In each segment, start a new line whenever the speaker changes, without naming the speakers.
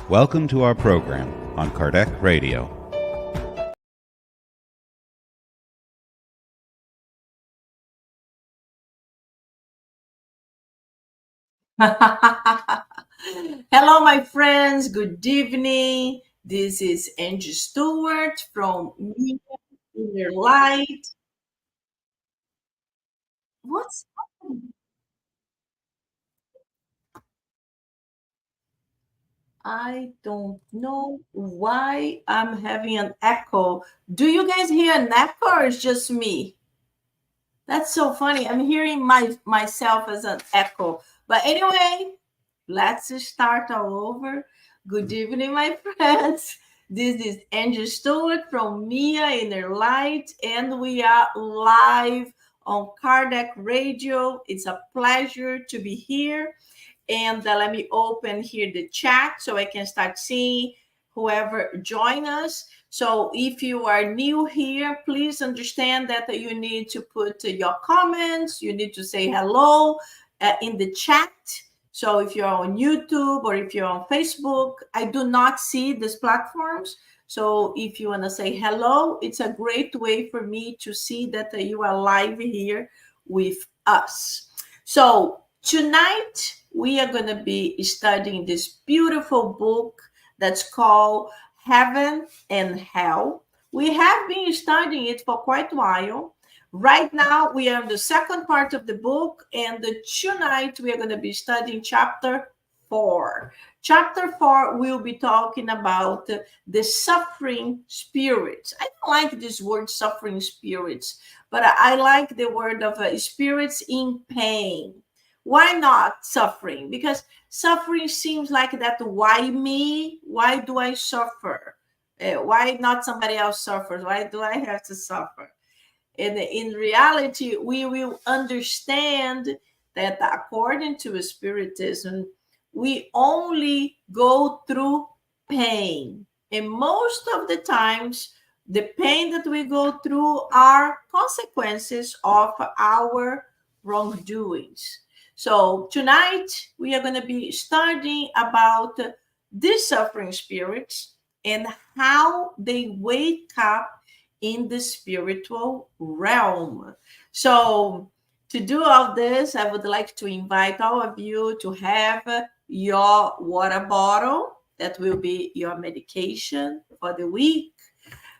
Welcome to our program on Kardec Radio.
Hello, my friends. Good evening. This is Angy Stewart from InnerLight. What's happening? I don't know why I'm having an echo. Do you guys hear an echo or it's just me? That's so funny. I'm hearing myself as an echo. But anyway, let's start all over. Good evening, my friends. This is Angy Stewart from miainnerlight, and we are live on Kardec Radio. It's a pleasure to be here. And let me open here the chat so I can start seeing whoever join us. So if you are new here, please understand that you need to put your comments. You need to say hello in the chat. So if you're on YouTube or if you're on Facebook, I do not see these platforms. So if you want to say hello, it's a great way for me to see that you are live here with us. So tonight, we are going to be studying this beautiful book that's called Heaven and Hell. We have been studying it for quite a while. Right now, we are in the second part of the book, and tonight we are going to be studying chapter 4. Chapter 4, we'll be talking about the suffering spirits. I don't like this word suffering spirits, but I like the word of spirits in pain. Why not suffering? Because suffering seems like that. Why me? Why do I suffer? Why not somebody else suffers? Why do I have to suffer? And in reality, we will understand that according to Spiritism, we only go through pain. And most of the times, the pain that we go through are consequences of our wrongdoings. So tonight, we are going to be studying about these suffering spirits and how they wake up in the spiritual realm. So to do all this, I would like to invite all of you to have your water bottle. That will be your medication for the week.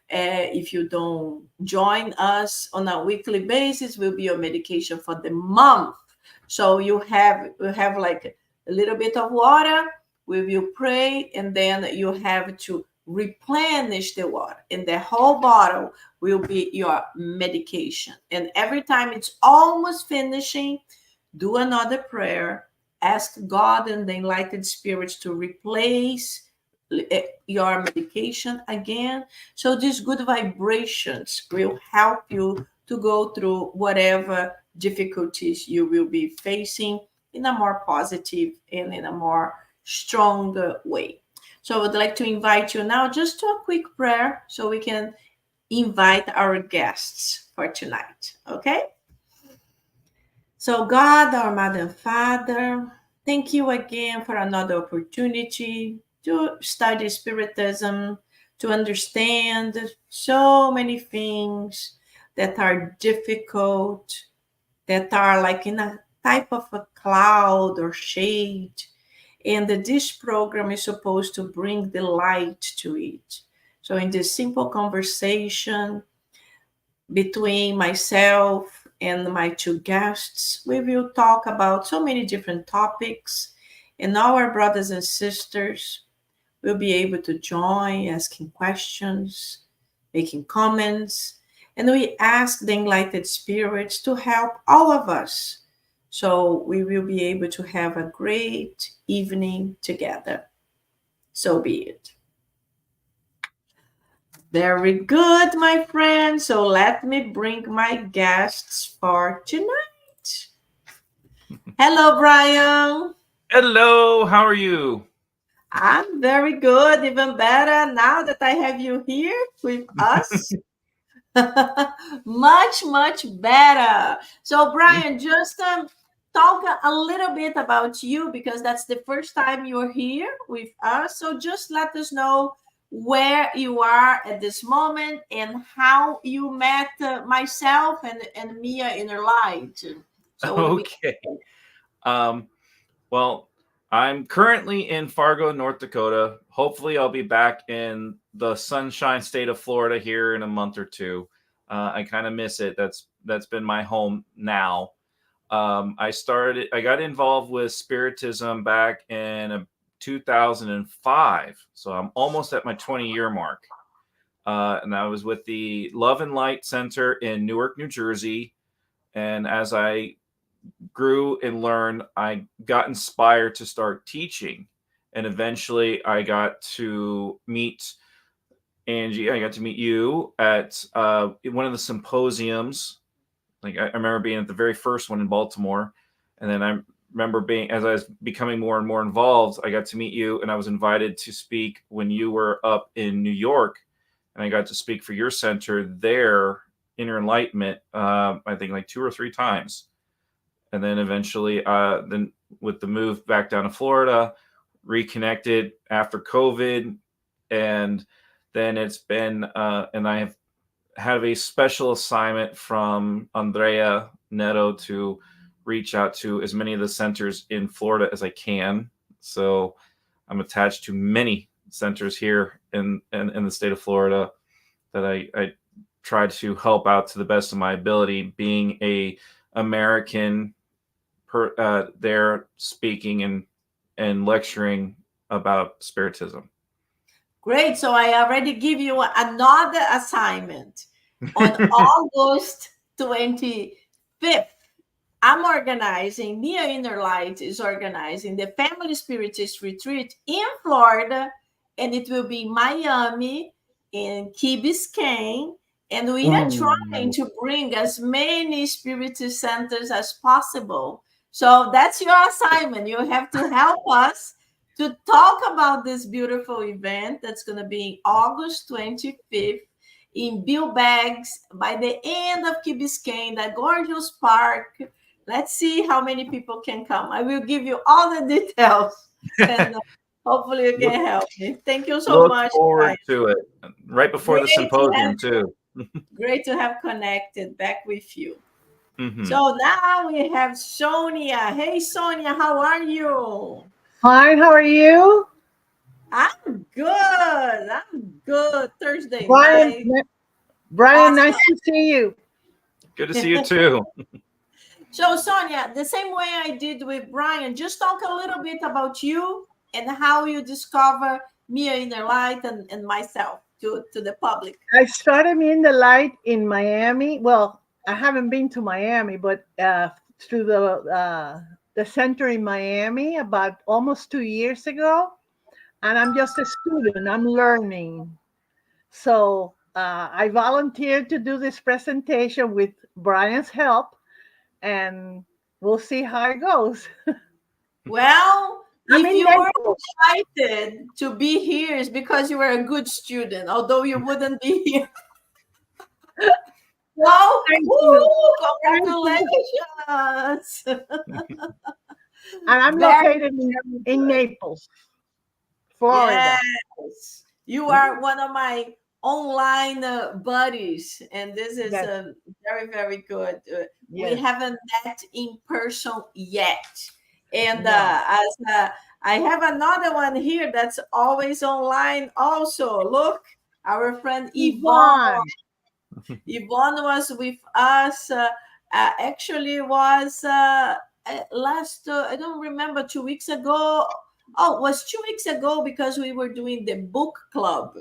If you don't join us on a weekly basis, will be your medication for the month. So you have like a little bit of water. We will pray, and then you have to replenish the water, and the whole bottle will be your medication. And every time it's almost finishing, do another prayer. Ask God and the enlightened spirits to replace your medication again. So these good vibrations will help you to go through whatever difficulties you will be facing in a more positive and in a more stronger way. So I would like to invite you now just to a quick prayer so we can invite our guests for tonight. Okay? So God, our Mother and Father, thank you again for another opportunity to study Spiritism, to understand so many things that are difficult, that are like in a type of a cloud or shade. And this program is supposed to bring the light to it. So in this simple conversation between myself and my two guests, we will talk about so many different topics, and our brothers and sisters will be able to join, asking questions, making comments, and we ask the enlightened spirits to help all of us so we will be able to have a great evening together. So be it. Very good, my friend. So let me bring my guests for tonight. Hello, Brian.
Hello, how are you?
I'm very good, even better now that I have you here with us. Much, much better. So, Brian, just talk a little bit about you, because that's the first time you're here with us. So just let us know where you are at this moment and how you met myself and Mia InnerLight. So when we
Okay. Well, I'm currently in Fargo, North Dakota. Hopefully, I'll be back in the sunshine state of Florida here in a month or two. I kind of miss it. That's been my home now. I got involved with Spiritism back in 2005. So I'm almost at my 20-year mark. And I was with the Love and Light Center in Newark, New Jersey. And as I grew and learned, I got inspired to start teaching. And eventually I got to meet Angie. I got to meet you at one of the symposiums. Like I remember being at the very first one in Baltimore. And then I remember being, as I was becoming more and more involved, I got to meet you and I was invited to speak when you were up in New York. And I got to speak for your center there, Inner Enlightenment, I think like 2 or 3 times. And then eventually, then with the move back down to Florida, reconnected after COVID. And then it's been, and I have a special assignment from Andrea Neto to reach out to as many of the centers in Florida as I can. So I'm attached to many centers here in the state of Florida that I try to help out to the best of my ability, being a American there speaking and lecturing about Spiritism.
Great. So I already give you another assignment. On August 25th, I'm organizing, Mia InnerLight is organizing the Family Spiritist Retreat in Florida, and it will be Miami, in Key Biscayne. And we are trying to bring as many Spiritist centers as possible. So that's your assignment. You have to help us to talk about this beautiful event that's going to be August 25th in Bill Bags by the end of Key Biscayne, that gorgeous park. Let's see how many people can come. I will give you all the details, and hopefully you can help me. Thank you so much.
Look forward to it. Right before the symposium, too.
Great to have connected back with you. So now we have Sonia. Hey, Sonia, how are you?
Fine, how are you?
I'm good. Thursday night.
Brian, nice to see you.
Good to see you too.
So, Sonia, the same way I did with Brian, just talk a little bit about you and how you discover Mia InnerLight and myself to the public.
I started me in the light in Miami. Well, I haven't been to Miami, but through the center in Miami about almost 2 years ago. And I'm just a student. I'm learning. So I volunteered to do this presentation with Brian's help, and we'll see how it goes.
Well, if you were excited to be here, it's because you were a good student, although you wouldn't be here. Well, congratulations.
And I'm located in Naples, Florida.
Yes. You are one of my online buddies, and this is very, very good. We haven't met in person yet. And as I have another one here that's always online also. Look, our friend Yvonne. Yvonne was with us. Actually was last, I don't remember, 2 weeks ago. Oh, it was 2 weeks ago because we were doing the book club.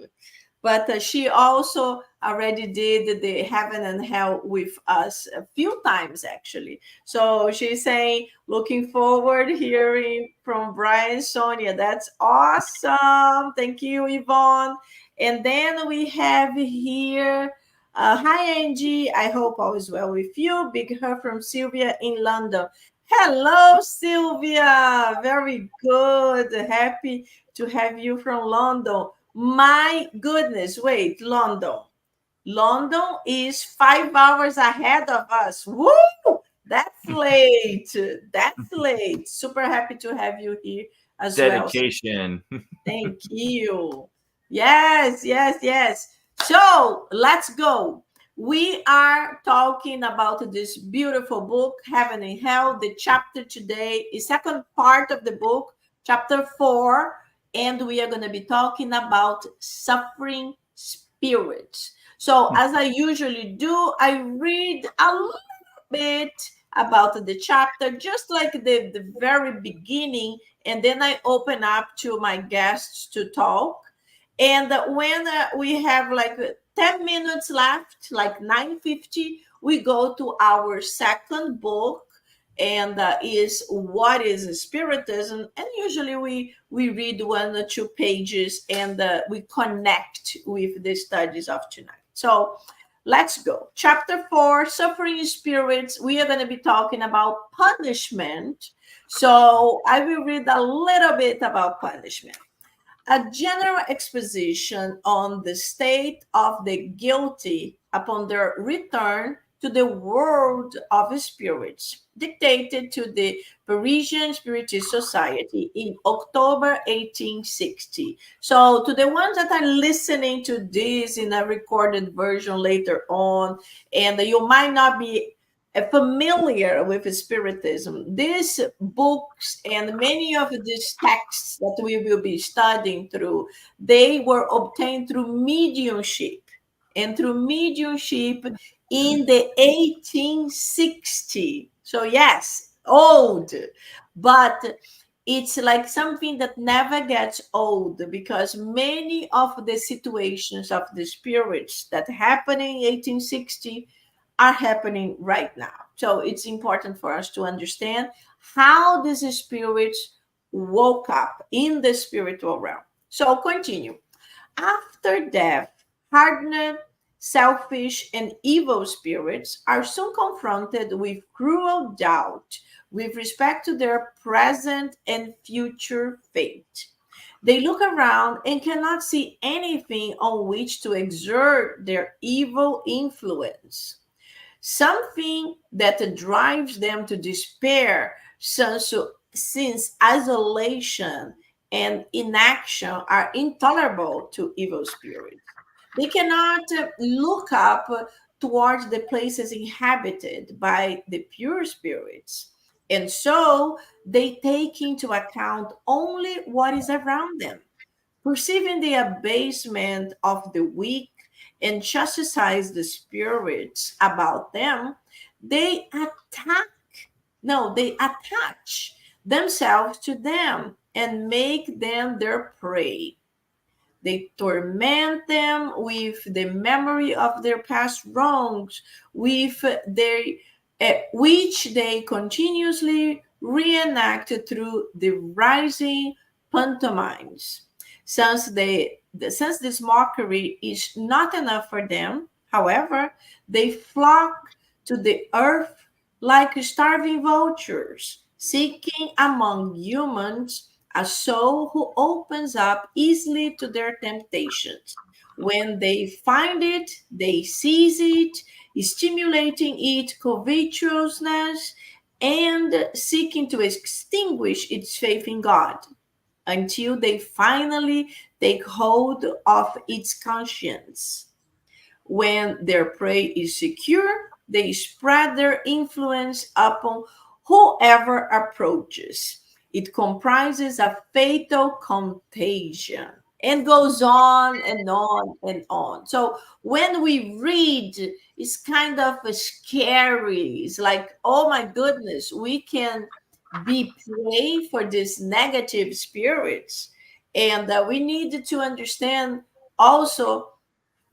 But she also already did the Heaven and Hell with us a few times, actually. So she's saying, looking forward hearing from Brian, Sonia. That's awesome. Thank you, Yvonne. And then we have here, hi, Angie. I hope all is well with you. Big hug from Sylvia in London. Hello, Sylvia. Very good. Happy to have you from London. My goodness, wait, London. London is 5 hours ahead of us. Woo! That's late. That's late. Super happy to have you here as well.
Dedication.
Thank you. Yes, yes, yes. So let's go. We are talking about this beautiful book, Heaven and Hell. The chapter today is second part of the book, chapter 4, and we are going to be talking about suffering spirits. So as I usually do, I read a little bit about the chapter, just like the very beginning, and then I open up to my guests to talk. And when we have like 10 minutes left, like 9:50, we go to our second book, and is What is Spiritism? And usually we read 1 or 2 pages, and we connect with the studies of tonight. So let's go. Chapter 4, Suffering Spirits. We are going to be talking about punishment. So I will read a little bit about punishment. A general exposition on the state of the guilty upon their return to the world of spirits, dictated to the Parisian Spiritist Society in October 1860. So, to the ones that are listening to this in a recorded version later on, and you might not be familiar with Spiritism, these books and many of these texts that we will be studying through, they were obtained through mediumship. And through mediumship in the 1860. So yes, old, but it's like something that never gets old, because many of the situations of the spirits that happened in 1860 are happening right now. So it's important for us to understand how these spirits woke up in the spiritual realm. So continue. After death, hardened, selfish, and evil spirits are soon confronted with cruel doubt with respect to their present and future fate. They look around and cannot see anything on which to exert their evil influence. Something that drives them to despair, since isolation and inaction are intolerable to evil spirits. They cannot look up towards the places inhabited by the pure spirits. And so they take into account only what is around them. Perceiving the abasement of the weak and chastise the spirits about them, they they attach themselves to them and make them their prey. They torment them with the memory of their past wrongs, with their which they continuously reenact through the rising pantomimes. Since this mockery is not enough for them, however, they flock to the earth like starving vultures, seeking among humans a soul who opens up easily to their temptations. When they find it, they seize it, stimulating its covetousness and seeking to extinguish its faith in God until they finally take hold of its conscience. When their prey is secure, they spread their influence upon whoever approaches. It comprises a fatal contagion and goes on and on and on. So when we read, it's kind of scary. It's like, oh my goodness, we can be prey for these negative spirits. And we need to understand also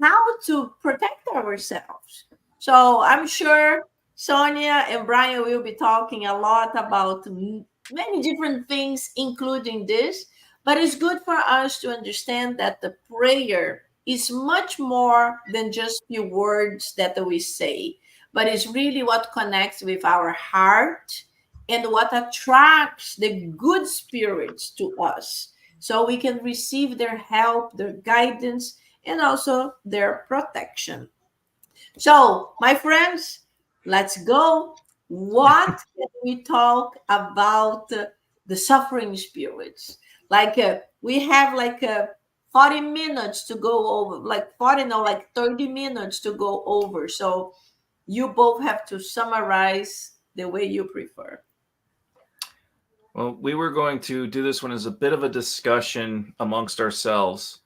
how to protect ourselves. So I'm sure Sonia and Brian will be talking a lot about many different things, including this. But it's good for us to understand that the prayer is much more than just few words that we say, but it's really what connects with our heart and what attracts the good spirits to us, so we can receive their help, their guidance, and also their protection. So, my friends, let's go. what can we talk about the suffering spirits? Like we have like 40 minutes to go over, like 40, no, like 30 minutes to go over. So you both have to summarize the way you prefer.
Well, we were going to do this one as a bit of a discussion amongst ourselves,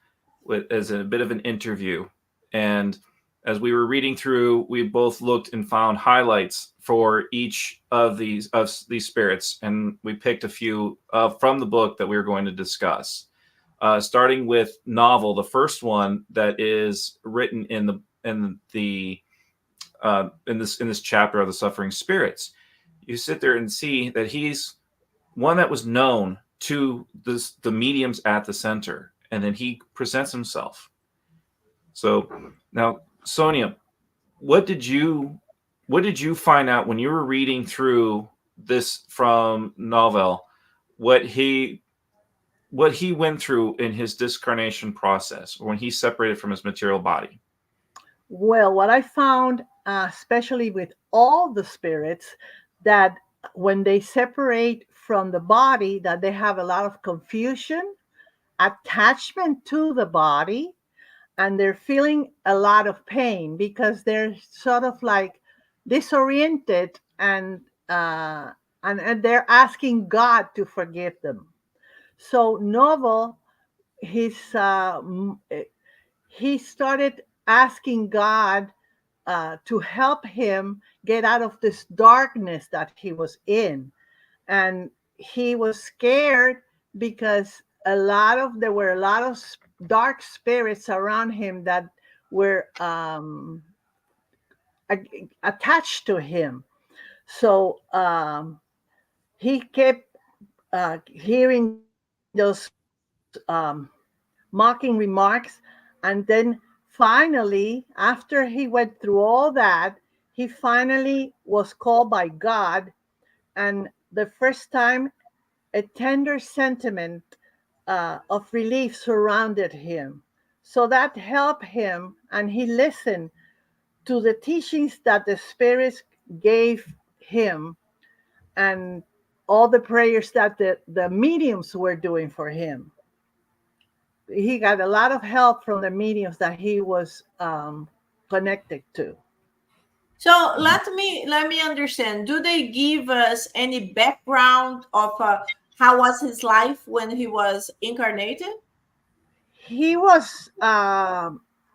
as a bit of an interview. And as we were reading through, we both looked and found highlights for each of these spirits, and we picked a few from the book that we were going to discuss. Starting with novel, the first one that is written in this chapter of the suffering spirits. You sit there and see that he's one that was known to the mediums at the center, and then he presents himself. So now, Sonia, what did you find out when you were reading through this from novel? What he went through in his discarnation process, or when he separated from his material body?
Well, what I found, especially with all the spirits, that when they separate from the body, that they have a lot of confusion, attachment to the body, and they're feeling a lot of pain because they're sort of like disoriented, and they're asking God to forgive them. So Novel, he started asking God to help him get out of this darkness that he was in. And he was scared because there were a lot of dark spirits around him that were attached to him. So he kept hearing those mocking remarks. And then finally, after he went through all that, he finally was called by God. And the first time, a tender sentiment of relief surrounded him. So that helped him, and he listened to the teachings that the spirits gave him, and all the prayers that the mediums were doing for him. He got a lot of help from the mediums that he was connected to.
So let me understand. Do they give us any background of how was his life when he was incarnated?
He was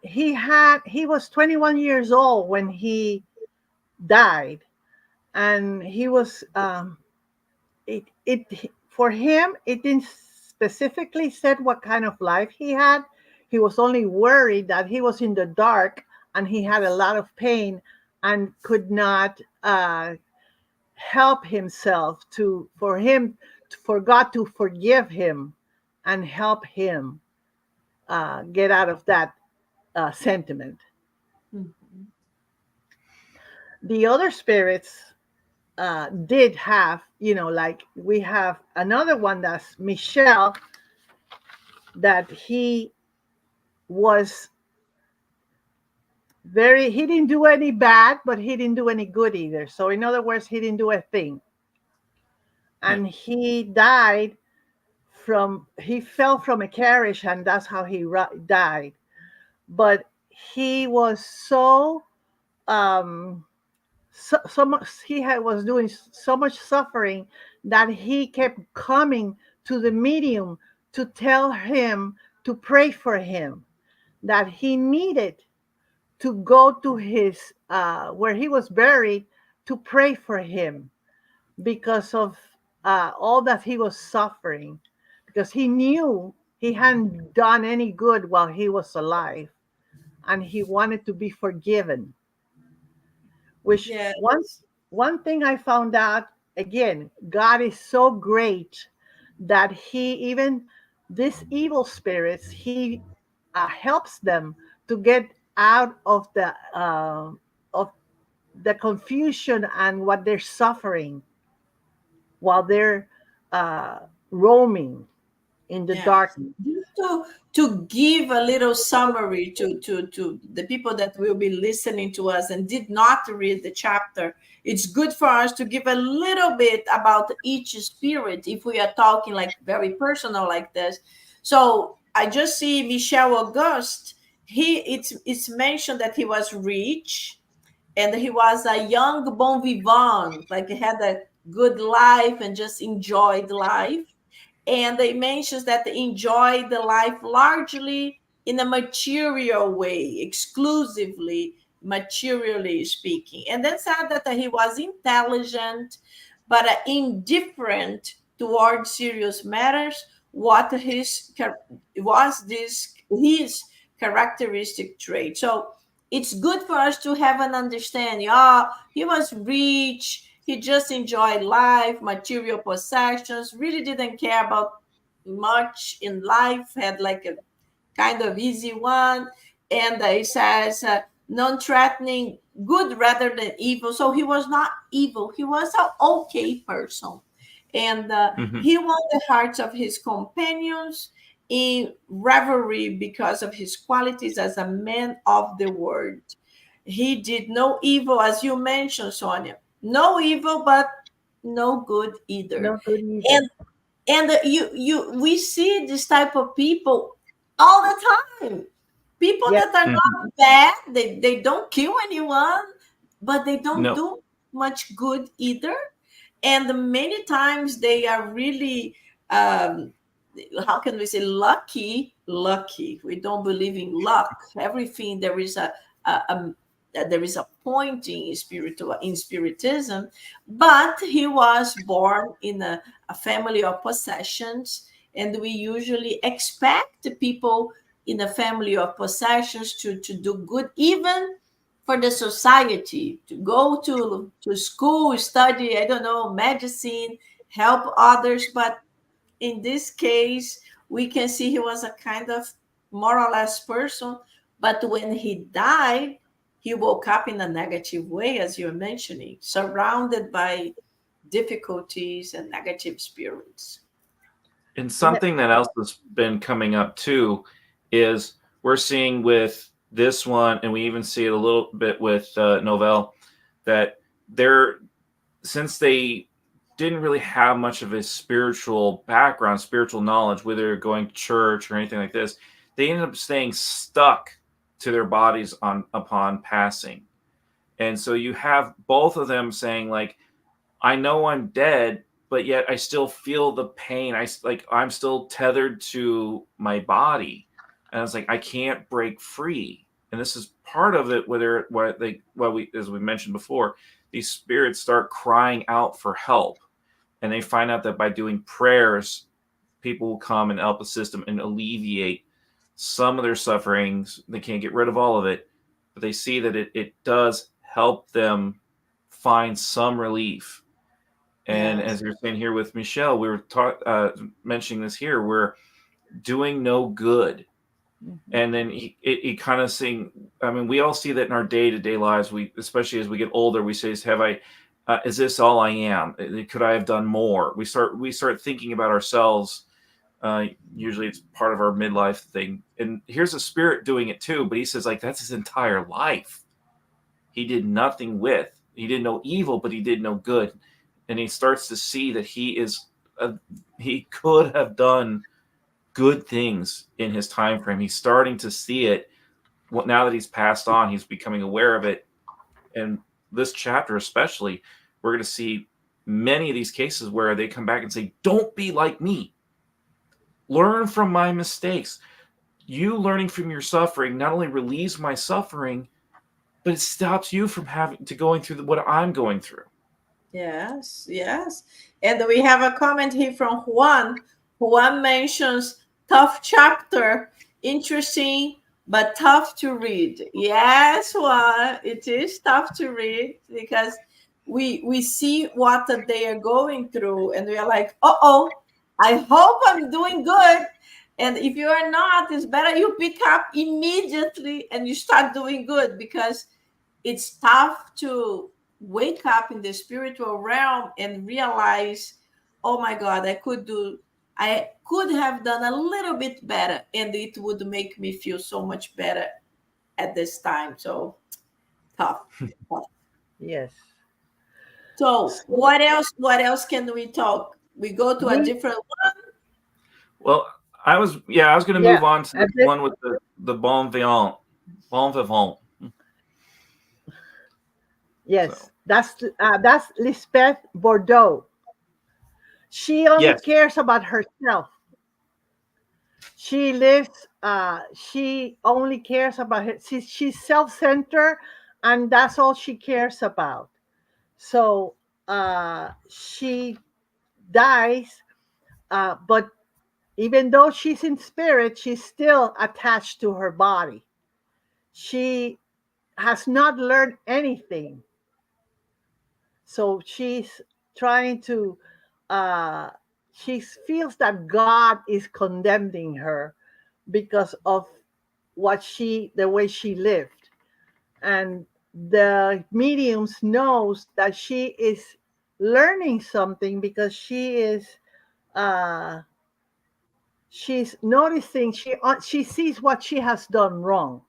he was 21 years old when he died, and he was it for him, it didn't specifically said what kind of life he had. He was only worried that he was in the dark and he had a lot of pain and could not help himself for God to forgive him and help him get out of that sentiment.
Mhm.
The other spirits did have, like we have another one that's Michelle, that he was he didn't do any bad, but he didn't do any good either. So in other words, he didn't do a thing. And he died he fell from a carriage, and that's how he died. But he was um so much, was doing so much suffering that he kept coming to the medium to tell him to pray for him, that he needed to go to his where he was buried to pray for him because of all that he was suffering, because he knew he hadn't done any good while he was alive, and he wanted to be forgiven. Which
Yes.
one thing I found out, again, God is so great that he even these evil spirits, he helps them to get out of the confusion and what they're suffering while they're uh, roaming in the
Yeah.
darkness.
To give a little summary to the people that will be listening to us and did not read the chapter, it's good for us to give a little bit about each spirit if we are talking like very personal like this. So I just see Michel Auguste. It's mentioned that he was rich and he was a young bon vivant, like he had a good life and just enjoyed life. And they mentions that they enjoy the life largely in a material way, exclusively materially speaking. And then said that he was intelligent but indifferent towards serious matters. What was this his characteristic trait? So it's good for us to have an understanding. He was rich, he just enjoyed life, material possessions, really didn't care about much in life, had like a kind of easy one. And he says, non-threatening, good rather than evil. So he was not evil, he was an okay person. And he won the hearts of his companions in revelry because of his qualities as a man of the word. He did no evil, as you mentioned, Sonia. No evil, but no good either.
No good either.
And we see this type of people all the time. People that are not bad, they don't kill anyone, but they don't do much good either. And many times they are really how can we say lucky. We don't believe in luck. Everything there is there is a point in spiritism, but he was born in a family of possessions, and we usually expect people in a family of possessions to do good, even for the society, to go to school, study, I don't know, medicine, help others. But in this case, we can see he was a kind of more or less person. But when he died, he woke up in a negative way, as you're mentioning, surrounded by difficulties and negative spirits.
And something that else has been coming up too is we're seeing with this one, and we even see it a little bit with Novell, that since they didn't really have much of a spiritual background, spiritual knowledge, whether going to church or anything like this, they ended up staying stuck to their bodies upon passing. And so you have both of them saying, like, I know I'm dead, but yet I still feel the pain. I'm still tethered to my body. And it's like, I can't break free. And this is part of it, as we mentioned before, these spirits start crying out for help. And they find out that by doing prayers, people will come and help assist them and alleviate some of their sufferings. They can't get rid of all of it, but they see that it does help them find some relief. And as you're saying here with Michelle, we were mentioning this here, we're doing no good. And then he kind of saying, I mean, we all see that in our day-to-day lives. Especially as we get older, we say, is this all I am? Could I have done more? We start thinking about ourselves. Usually it's part of our midlife thing. And here's a spirit doing it too, but he says, like, that's his entire life. He did nothing with. He did no evil, but he did no good. And he starts to see that he could have done good things in his time frame. He's starting to see it. Now that he's passed on, he's becoming aware of it. And this chapter especially, we're going to see many of these cases where they come back and say, don't be like me. Learn from my mistakes. You learning from your suffering not only relieves my suffering, but it stops you from having to going through what I'm going through.
Yes. And we have a comment here from Juan. Juan mentions tough chapter, interesting, but tough to read. Yes, Juan, it is tough to read because we see what they are going through and we are like, I hope I'm doing good. And if you are not, it's better you pick up immediately and you start doing good, because it's tough to wake up in the spiritual realm and realize, oh my God, I could have done a little bit better, and it would make me feel so much better at this time. So tough. Tough.
Yes.
So
So
what else? What else can we talk? We go to a
we,
different.
Well, I was going to move
yeah,
on to
a
the
bit,
one with the bon vivant. So
yes, that's Lisbeth Bordeaux. She only
yes,
cares about herself. She lives. She only cares about her. She's self-centered, and that's all she cares about. So she dies, but even though she's in spirit, she's still attached to her body. She has not learned anything. So she's trying to, uh, she feels that God is condemning her because of the way she lived. And the mediums knows that she is learning something because uh, she's noticing, she sees what she has done wrong,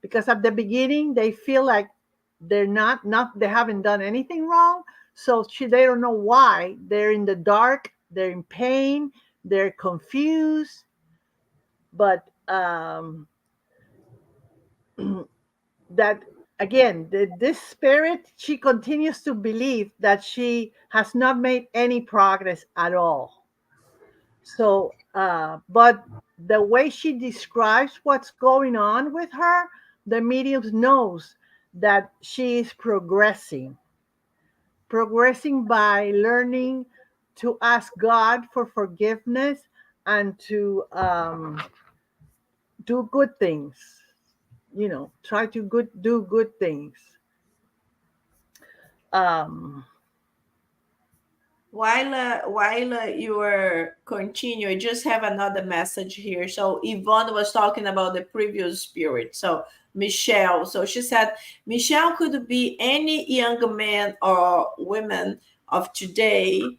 because at the beginning they feel like they haven't done anything wrong. So they don't know why they're in the dark, they're in pain, they're confused. But that again, this spirit, she continues to believe that she has not made any progress at all. So but the way she describes what's going on with her, the medium knows that she is progressing by learning to ask God for forgiveness and to do good things. Try to do good things. Um,
While you were continue, I just have another message here. So Yvonne was talking about the previous spirit. So Michelle, so she said Michelle could be any young man or woman of today,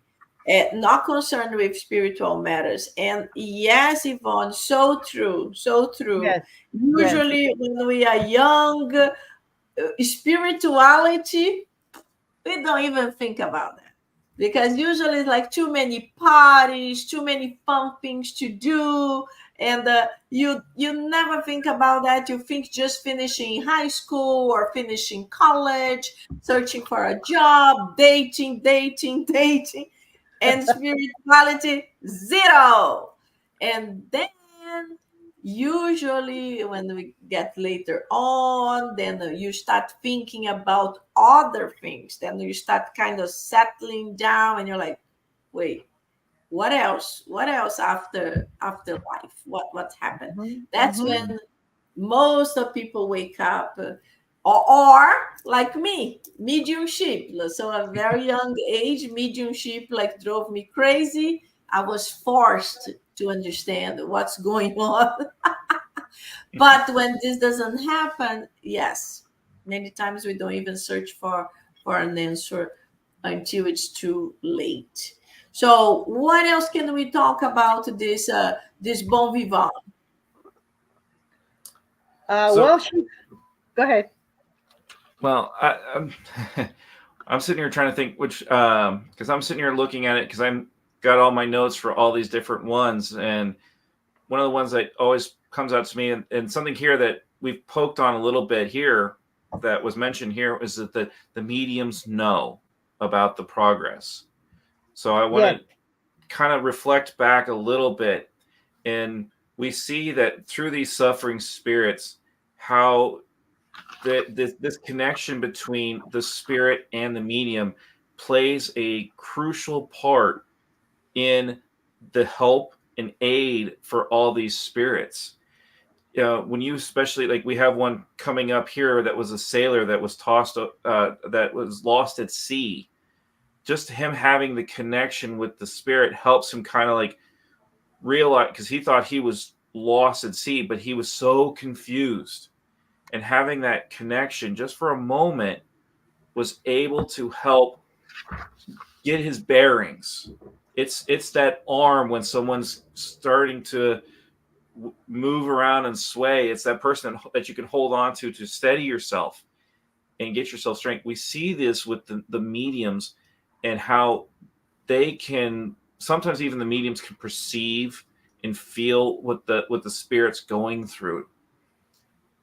not concerned with spiritual matters. And yes, Yvonne, so true, so true.
yes, yes.
Usually, when we are young, spirituality, we don't even think about that, because usually it's like too many parties, too many fun things to do, and you never think about that. You think just finishing high school or finishing college, searching for a job, dating, and spirituality zero. And then usually when we get later on, then you start thinking about other things, then you start kind of settling down, and you're like, wait, what else after life, what happened?
Mhm,
That's
mhm.
when most of people wake up, or like me, mediumship. So a very young age, mediumship like drove me crazy. I was forced to understand what's going on. But when this doesn't happen, yes, many times we don't even search for an answer until it's too late. So what else can we talk about this bon vivant?
so
Well, go ahead.
well, I'm sitting here trying to think which, because I'm sitting here looking at it because I'm got all my notes for all these different ones, and one of the ones that always comes out to me, and something here that we've poked on a little bit here that was mentioned here, is that the mediums know about the progress. So I want
Yes,
to kind of reflect back a little bit, and we see that through these suffering spirits, how this connection between the spirit and the medium plays a crucial part in the help and aid for all these spirits. When you, especially, like, we have one coming up here that was a sailor that was tossed, that was lost at sea. Just him having the connection with the spirit helps him kind of like realize, because he thought he was lost at sea, but he was so confused. And having that connection just for a moment was able to help get his bearings It's that arm when someone's starting to move around and sway. It's that person that you can hold on to steady yourself and get yourself strength. We see this with the mediums and how they can, sometimes even the mediums can perceive and feel what the spirit's going through.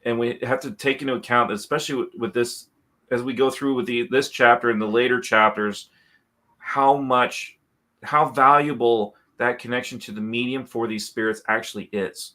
And we have to take into account that, especially with this, as we go through with this chapter and the later chapters, how valuable that connection to the medium for these spirits actually is.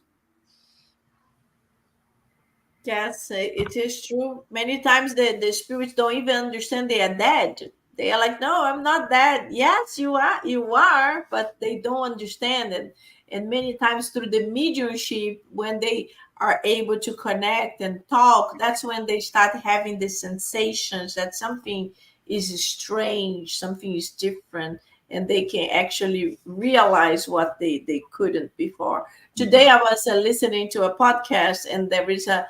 Yes, it is true. Many times the spirits don't even understand they are dead. They are like, no, I'm not dead. Yes, you are, but they don't understand it. And many times through the mediumship, when they are able to connect and talk, that's when they start having the sensations that something is strange, something is different, and they can actually realize what they couldn't before. Today, I was listening to a podcast, and there is a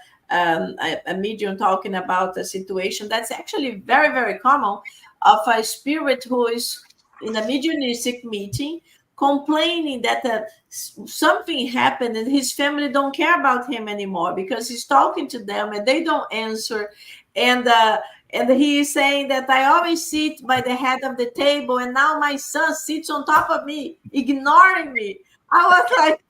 medium talking about a situation that's actually very, very common, of a spirit who is in a mediumistic meeting complaining that something happened and his family don't care about him anymore because he's talking to them and they don't answer. And he is saying that I always sit by the head of the table and now my son sits on top of me, ignoring me. I was like,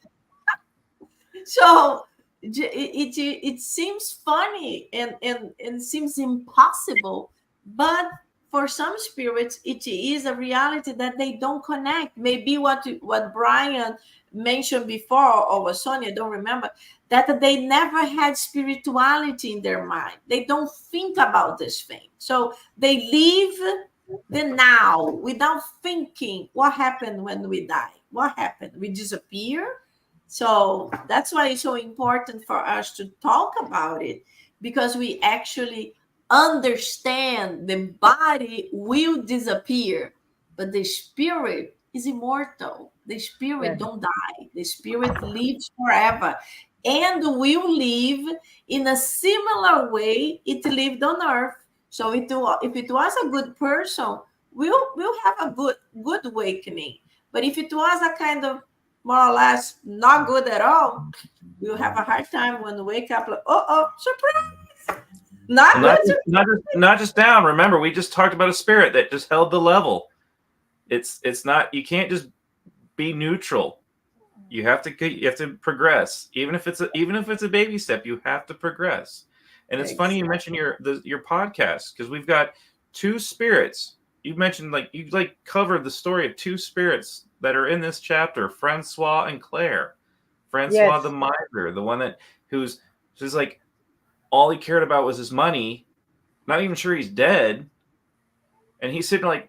so it seems funny and seems impossible, but for some spirits it is a reality that they don't connect. Maybe what Brian mentioned before, or was Sonia, I don't remember, that they never had spirituality in their mind. They don't think about this thing, so they live the now without thinking what happened when we die, what happened, we disappear. So that's why it's so important for us to talk about it, because we actually understand the body will disappear, but the spirit is immortal. The spirit
Yeah.
don't die. The spirit lives forever and will live in a similar way it lived on earth. So if it was a good person, we'll have a good awakening. But if it was a kind of more or less not good at all, we'll have a hard time when we wake up like, oh, surprise. Not
Not
good.
not just down. Remember, we just talked about a spirit that just held the level. It's not, you can't just be neutral. You have to progress. Even if it's a baby step, you have to progress. And it's funny you mentioned your podcast, because we've got two spirits. You mentioned you covered the story of two spirits that are in this chapter, Francois and Claire. Francois,
Yes.
the miser, the one who's just like, all he cared about was his money, not even sure he's dead. And he's sitting like,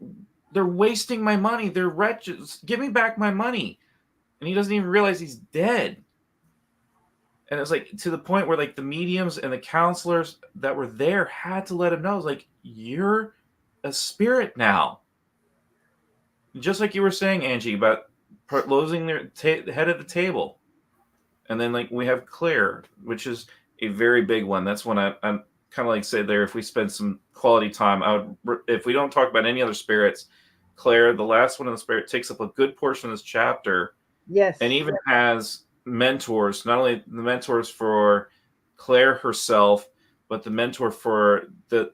they're wasting my money. They're wretches. Give me back my money. And he doesn't even realize he's dead. And it's like to the point where the mediums and the counselors that were there had to let him know, like, you're a spirit now. Just like you were saying, Angie, about losing their head at the table. And then we have Claire, which is a very big one. That's when I'm kind of say there, if we spend some quality time, if we don't talk about any other spirits, Claire, the last one of the spirit, takes up a good portion of this chapter.
Yes.
And even has mentors, not only the mentors for Claire herself, but the mentor for the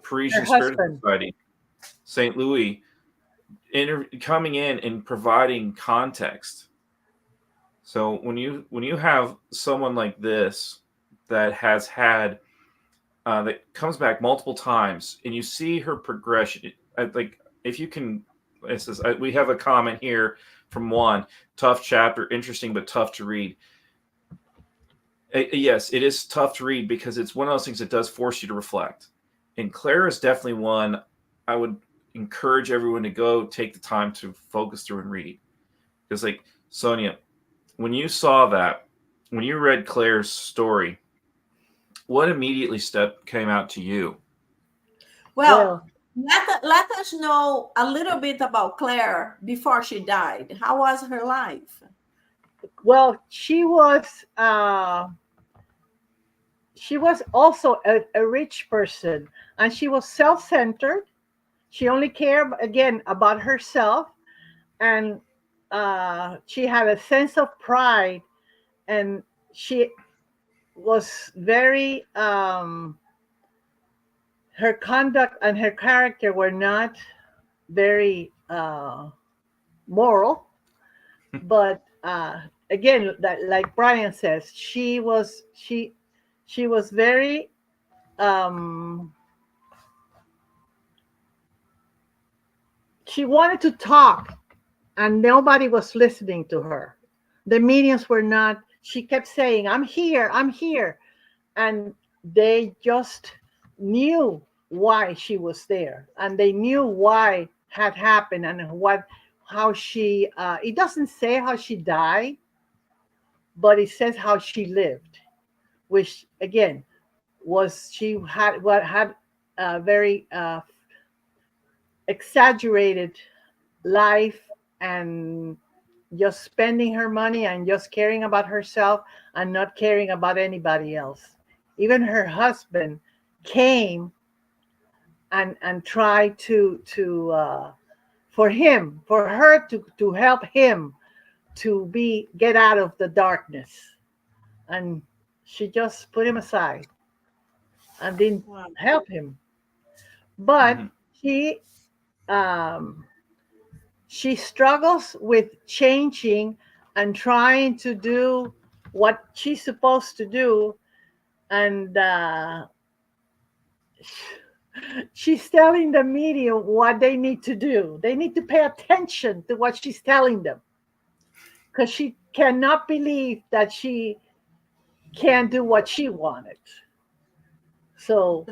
Parisian Spirit Society, St. Louis, coming in and providing context. So when you have someone like this that has had that comes back multiple times, and you see her progression, if you can, we have a comment here from Juan. Tough chapter, interesting but tough to read. Yes, it is tough to read because it's one of those things that does force you to reflect. And Claire is definitely one I would encourage everyone to go take the time to focus through and read. Because Sonia, when you saw that, when you read Claire's story, what immediately came out to you?
Well, let us know a little bit about Claire before she died. How was her life?
Well, she was also a rich person, and she was self-centered. She only cared, again, about herself. and she had a sense of pride, and she was very her conduct and her character were not very moral, but again, that, like Brian says, she was very she wanted to talk, and nobody was listening to her. The mediums were not. She kept saying, I'm here, I'm here, and they just knew why she was there, and they knew why had happened, and how she it doesn't say how she died, but it says how she lived, which again was she had a very exaggerated life, and just spending her money and just caring about herself and not caring about anybody else. Even her husband came and tried to for her to help him to get out of the darkness, and she just put him aside and didn't
Wow.
help him. But
Mhm.
um, she struggles with changing and trying to do what she's supposed to do, and she's telling the media what they need to do. They need to pay attention to what she's telling them, because she cannot believe that she can't do what she wanted. So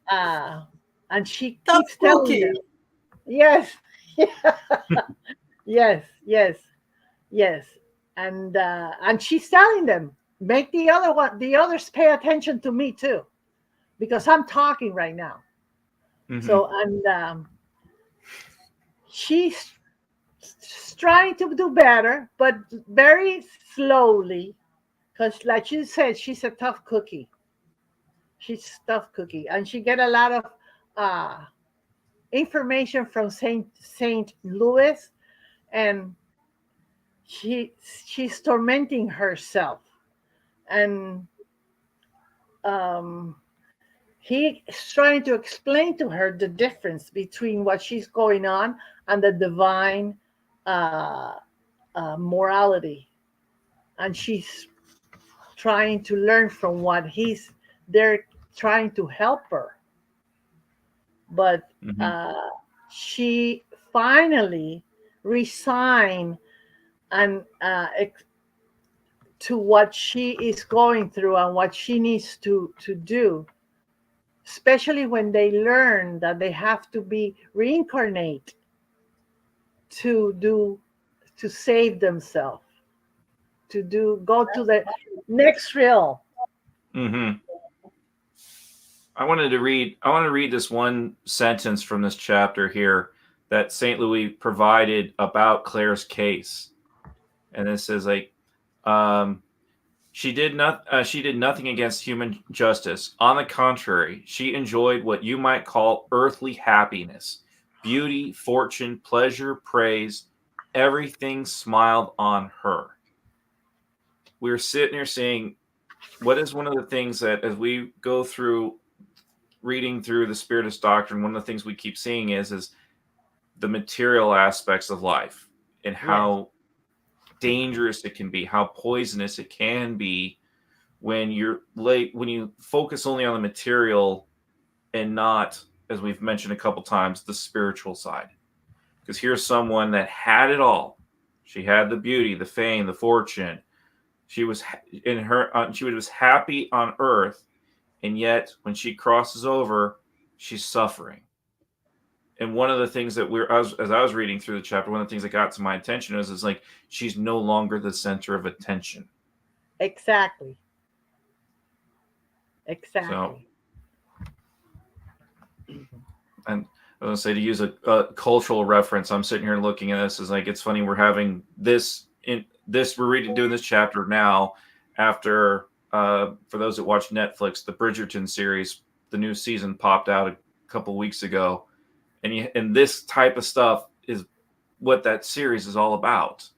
and she
Tough
keeps telling them,
cookie.
yes, yes, yes, yes, and she's telling them, make the others pay attention to me too, because I'm talking right now.
Mhm.
So, and she's trying to do better, but very slowly, because like you said, she's a tough cookie. She's a tough cookie, and she get a lot of uh, information from Saint Louis, and she's tormenting herself, and um, he is trying to explain to her the difference between what she's going on and the divine uh, morality, and she's trying to learn from what they're trying to help her, but
Mhm.
uh, she finally resigned and to what she is going through and what she needs to do, especially when they learn that they have to be reincarnate to do to save themselves, to go to the next realm.
Mhm. I want to read this one sentence from this chapter here that St. Louis provided about Claire's case. And it says like um, she did nothing against human justice. On the contrary, she enjoyed what you might call earthly happiness, beauty, fortune, pleasure, praise. Everything smiled on her. We were sitting here saying, what is one of the things that as we go through reading through the Spiritist doctrine, one of the things we keep seeing is the material aspects of life and
Yes,
how dangerous it can be, how poisonous it can be when when you focus only on the material and not, as we've mentioned a couple times, the spiritual side. Because here's someone that had it all. She had the beauty, the fame, the fortune. She was she was happy on earth, and yet when she crosses over, she's suffering. And one of the things that as I was reading through the chapter, one of the things that got to my attention is like she's no longer the center of attention.
exactly,
So,
exactly.
and I was gonna say, to use a cultural reference, I'm sitting here looking at this is like it's funny we're having we're reading doing this chapter now after for those that watch Netflix, the Bridgerton series, the new season popped out a couple weeks ago, and this type of stuff is what that series is all about.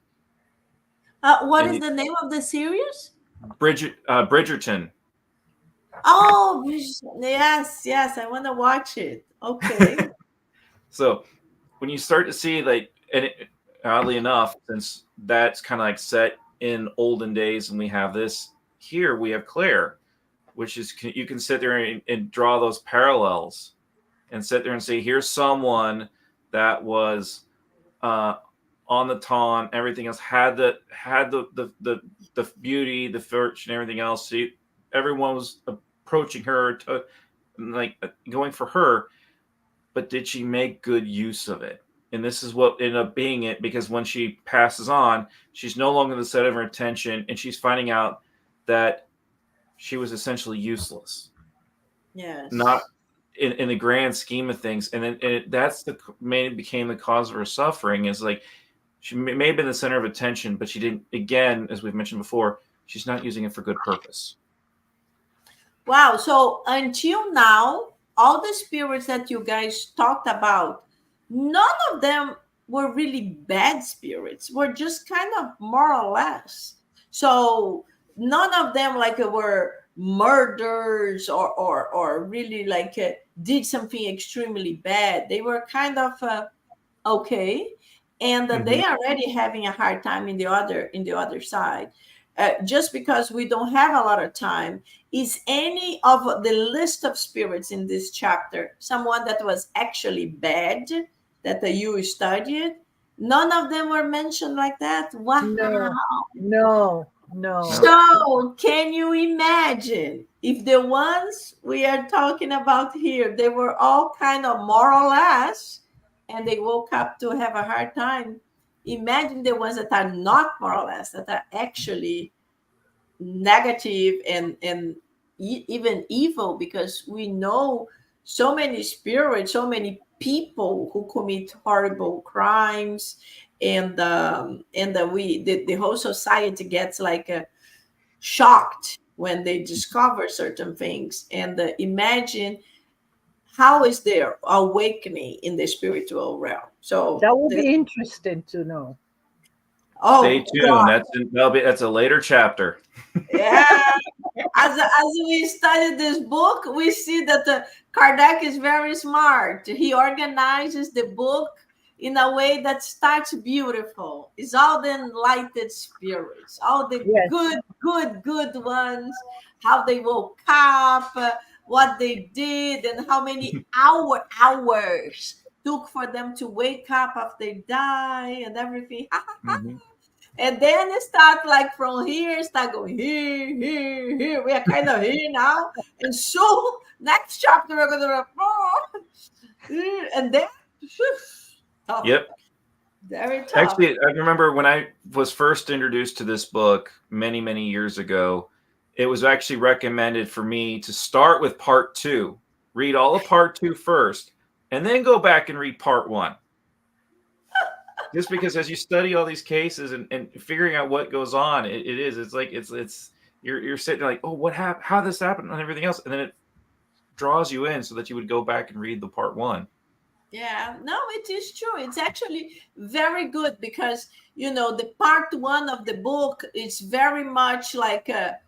What is the name of the series?
Bridgerton.
Oh, yes, I want to watch it. Okay.
So when you start to see, like, and oddly enough, since that's kind of like set in olden days, and we have this here, we have Claire, which is, you can sit there and draw those parallels and sit there and say, here's someone that was on the ton, everything else, had the beauty, the fortune, everything else. See, everyone was approaching her to, like, going for her, but did she make good use of it? And this is what ended up being it, because when she passes on, she's no longer the center of her attention, and she's finding out that she was essentially useless.
Yes.
Not in the grand scheme of things. And then that's became the cause of her suffering, is like, she may have been the center of attention, but she didn't, again, as we've mentioned before, she's not using it for good purpose.
Wow. So until now, all the spirits that you guys talked about, none of them were really bad spirits. Were just kind of more or less. So none of them like were murders or really like did something extremely bad. They were kind of okay, and they are already having a hard time in the other side. Just because we don't have a lot of time, is any of the list of spirits in this chapter someone that was actually bad that you studied? None of them were mentioned like that. Wow.
No.
So can you imagine if the ones we are talking about here, they were all kind of more or less, and they woke up to have a hard time? Imagine the ones that are not more or less, that are actually negative and even evil, because we know so many spirits, so many people who commit horrible crimes, and the whole society gets like shocked when they discover certain things. And imagine how is their awakening in the spiritual realm. So
That would be interesting to know.
Stay tuned. That's a later chapter.
Yeah. As we study this book, we see that Kardec is very smart. He organizes the book in a way that starts beautiful. It's all the enlightened spirits, all the good ones, how they woke up, what they did, and how many hours took for them to wake up after they die, and everything. And then it start like from here, start going here. We are kind of here now. And so next chapter we're gonna and then tough.
Yep.
Very tough.
Actually, I remember when I was first introduced to this book many, many years ago, it was actually recommended for me to start with part 2, read all of part 2 first, and then go back and read part 1. Just because as you study all these cases and figuring out what goes on, it's like you're sitting there like, oh, what happened? How this happened and everything else, and then it draws you in so that you would go back and read the part 1.
Yeah, no, it is true. It's actually very good because the part 1 of the book is very much like a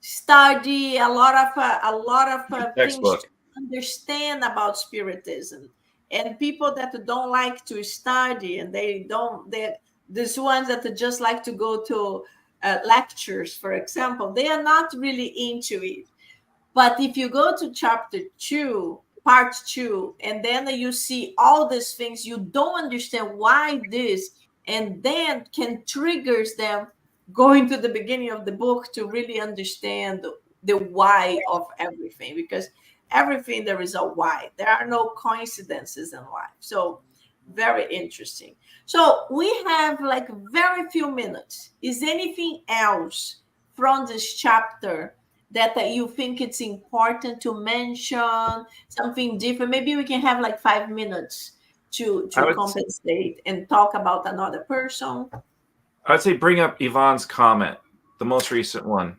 study, a lot of things to understand about Spiritism. And people that don't like to study, and these ones that just like to go to lectures, for example, they are not really into it. But if you go to chapter 2, part 2, and then you see all these things, you don't understand why this, and then can triggers them going to the beginning of the book to really understand the why of everything, because everything there is a why. There are no coincidences in life. So very interesting. So we have like very few minutes. Is anything else from this chapter that you think it's important to mention? Something different? Maybe we can have like 5 minutes to compensate and talk about another person.
I would say bring up Yvonne's comment, the most recent one.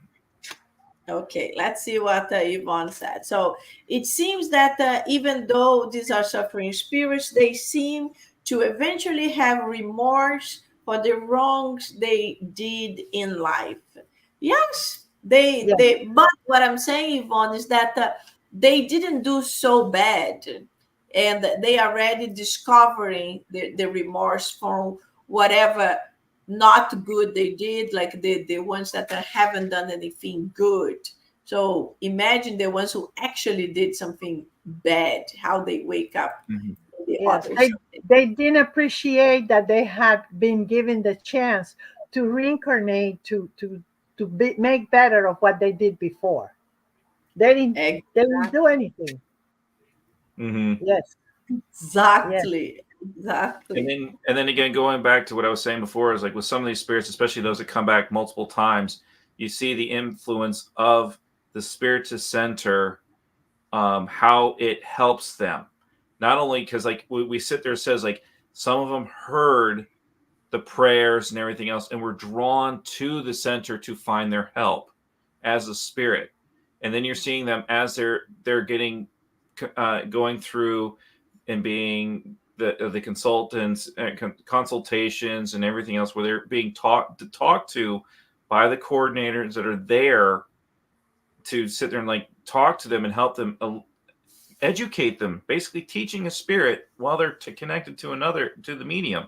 Okay, let's see what Yvonne said. So it seems that even though these are suffering spirits, they seem to eventually have remorse for the wrongs they did in life. Yes,
Yeah.
but what I'm saying, Yvonne, is that they didn't do so bad, and they are already discovering the remorse for whatever not good they did, like the ones that haven't done anything good. So imagine the ones who actually did something bad, how they wake up
Mhm.
the
Yes,
others.
they didn't appreciate that they had been given the chance to reincarnate to make better of what they did before. They didn't do anything.
Mhm.
Yes, yes,
Exactly.
And
Exactly.
then again, going back to what I was saying before, is like with some of these spirits, especially those that come back multiple times, you see the influence of the Spiritist Center, how it helps them. Not only because like we sit there, it says like some of them heard the prayers and everything else, and were drawn to the center to find their help as a spirit. And then you're seeing them as they're getting going through and being the consultants, consultations, and everything else, where they're being talked to by the coordinators that are there to sit there and like talk to them and help them educate them, basically teaching a spirit while they're connected to the medium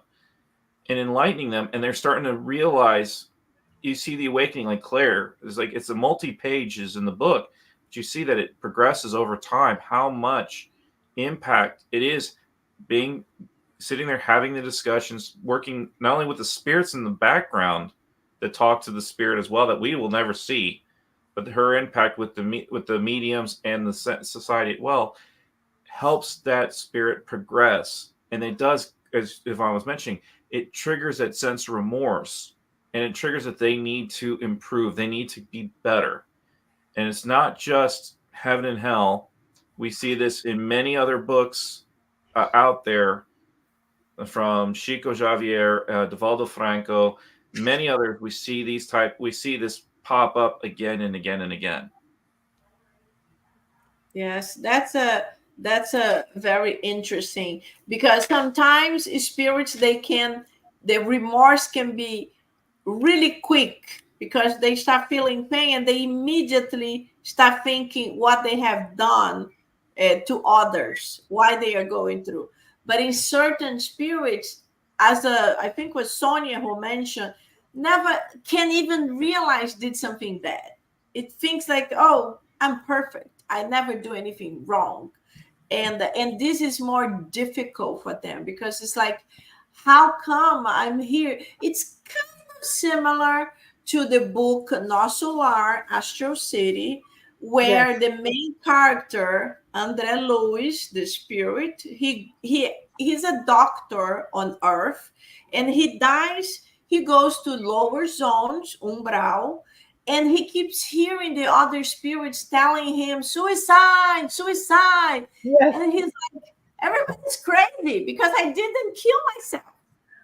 and enlightening them, and they're starting to realize. You see the awakening, like Claire is like, it's a multi pages in the book, but you see that it progresses over time, how much impact it is being sitting there having the discussions, working not only with the spirits in the background that talk to the spirit as well, that we will never see, but her impact with the mediums and the society well helps that spirit progress. And it does, as Yvonne was mentioning, it triggers that sense of remorse, and it triggers that they need to improve, they need to be better. And it's not just heaven and hell. We see this in many other books out there, from Chico Xavier, Divaldo Franco, many others. We see this pop up again and again and again.
Yes, that's a very interesting, because sometimes spirits, the remorse can be really quick, because they start feeling pain and they immediately start thinking what they have done to others, why they are going through. But in certain spirits, I think was Sonia who mentioned, never can even realize did something bad. It thinks like, oh, I'm perfect, I never do anything wrong. And this is more difficult for them, because it's like, how come I'm here? It's kind of similar to the book Nosso Lar, Astral City, where
yes,
the main character, Andre Luis, the spirit, he's a doctor on Earth, and he dies. He goes to lower zones, umbral, and he keeps hearing the other spirits telling him, suicide, suicide.
yes.
And he's like, everybody's crazy, because I didn't kill myself.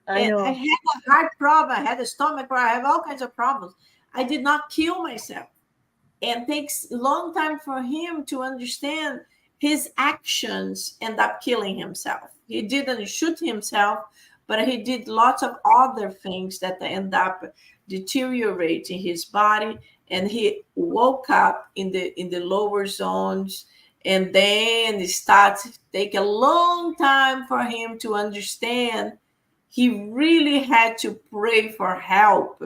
I
And I
know.
had a heart problem, I had a stomach problem, I have all kinds of problems. I did not kill myself. And it takes a long time for him to understand his actions end up killing himself. He didn't shoot himself, but he did lots of other things that end up deteriorating his body. And he woke up in the lower zones, and then it starts take a long time for him to understand he really had to pray for help,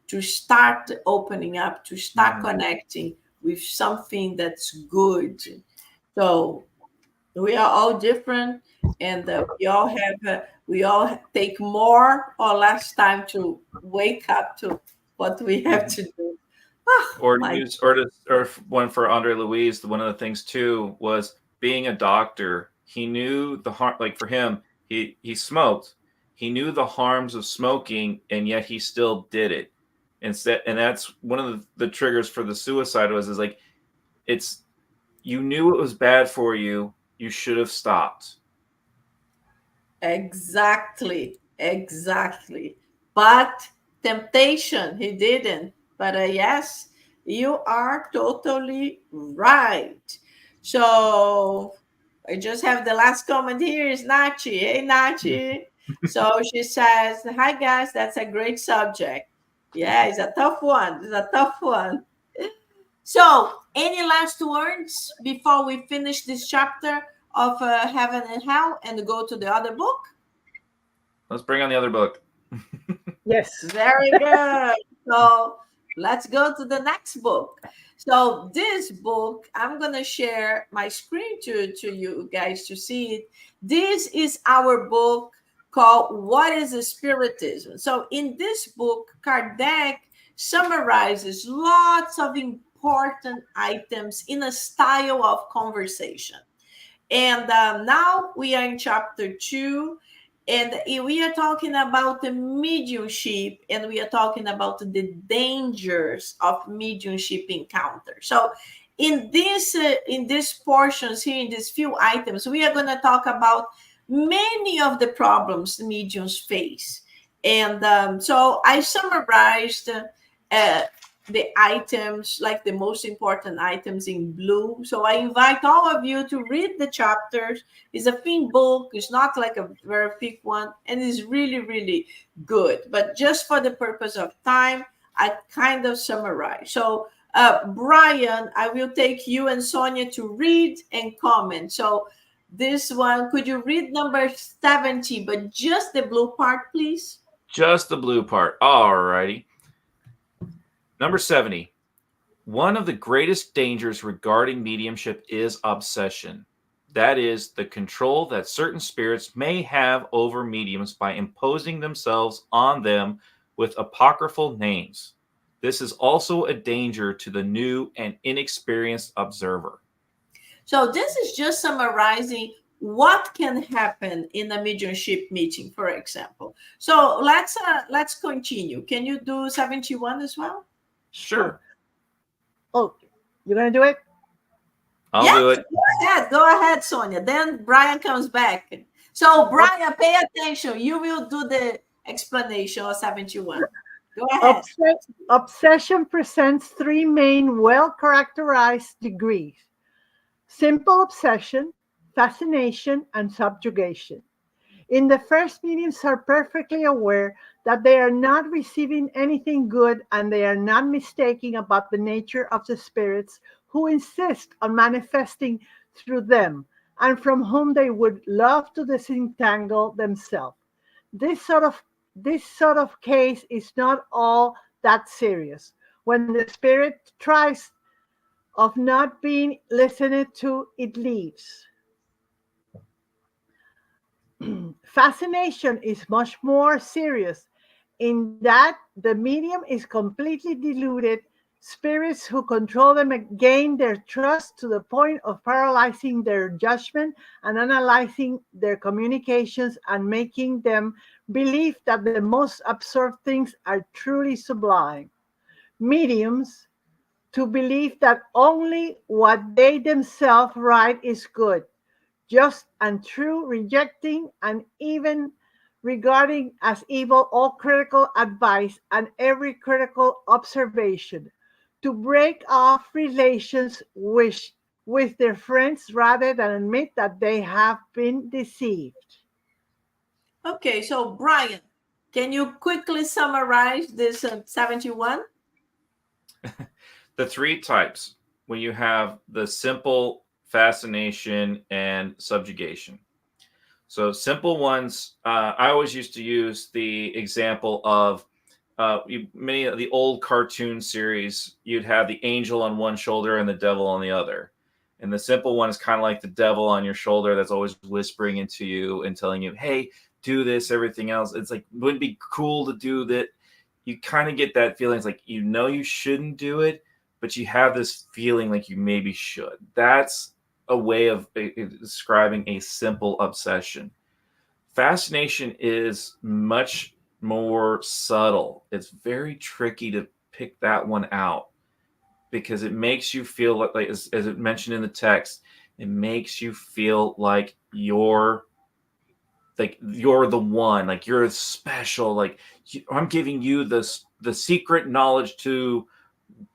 to start opening up, to start
Mhm.
connecting with something that's good. So we are all different, and we all take more or less time to wake up to what we have
Mhm.
to do. Oh
Or to
my.
use, or one for Andre Louise. One of the things too was being a doctor. He knew the harm. Like for him, he smoked. He knew the harms of smoking, and yet he still did it. And that's one of the triggers for the suicide was is like, it's, you knew it was bad for you. You should have stopped.
Exactly, exactly. But temptation, he didn't. But yes, you are totally right. So I just have the last comment here is Nachi. Hey, Nachi. So she says, "Hi guys, that's a great subject." Yeah, it's a tough one. It's a tough one. So, any last words before we finish this chapter of Heaven and Hell and go to the other book?
Let's bring on the other book.
Yes.
Very good. So let's go to the next book. So this book, I'm going to share my screen to you guys to see it. This is our book called What is Spiritism? So in this book, Kardec summarizes lots of important items in a style of conversation. And now we are in chapter 2, and we are talking about the mediumship, and we are talking about the dangers of mediumship encounter. So in these portions here, in these few items, we are going to talk about many of the problems the mediums face. And so I summarized the items, like the most important items, in blue. So I invite all of you to read the chapters. It's a thin book. It's not like a very thick one, and it's really, really good. But just for the purpose of time, I kind of summarize. So, Brian, I will take you and Sonia to read and comment. So this one, could you read number 70, but just the blue part, please?
Just the blue part. All righty. Number 70. One of the greatest dangers regarding mediumship is obsession. That is, the control that certain spirits may have over mediums by imposing themselves on them with apocryphal names. This is also a danger to the new and inexperienced observer.
So this is just summarizing what can happen in a mediumship meeting, for example. So let's continue. Can you do 71 as well?
Sure.
Oh, you're going to do it?
I'll
Yes,
do it.
Go ahead, Sonia. Then Brian comes back. So Brian, pay attention. You will do the explanation of 71. Go ahead.
Obsession presents three main well-characterized degrees: simple obsession, fascination, and subjugation. In the first, mediums are perfectly aware that they are not receiving anything good, and they are not mistaken about the nature of the spirits who insist on manifesting through them, and from whom they would love to disentangle themselves. This sort of case is not all that serious. When the spirit tries of not being listened to, it leaves. Fascination is much more serious in that the medium is completely deluded. Spirits who control them gain their trust to the point of paralyzing their judgment and analyzing their communications and making them believe that the most absurd things are truly sublime. Mediums to believe that only what they themselves write is good, just and true, rejecting and even regarding as evil all critical advice and every critical observation, to break off relations with their friends rather than admit that they have been deceived.
Okay, so Brian, can you quickly summarize this 71?
The three types, when you have the simple, fascination, and subjugation. So simple ones, I always used to use the example of many of the old cartoon series. You'd have the angel on one shoulder and the devil on the other. And the simple one is kind of like the devil on your shoulder that's always whispering into you and telling you, hey, do this, everything else. It's like, wouldn't it be cool to do that? You kind of get that feeling. It's like, you know, you shouldn't do it, but you have this feeling like you maybe should. That's a way of describing a simple obsession. Fascination is much more subtle. It's very tricky to pick that one out because it makes you feel like as it mentioned in the text, it makes you feel like you're the one, like you're special, like I'm giving you the secret knowledge to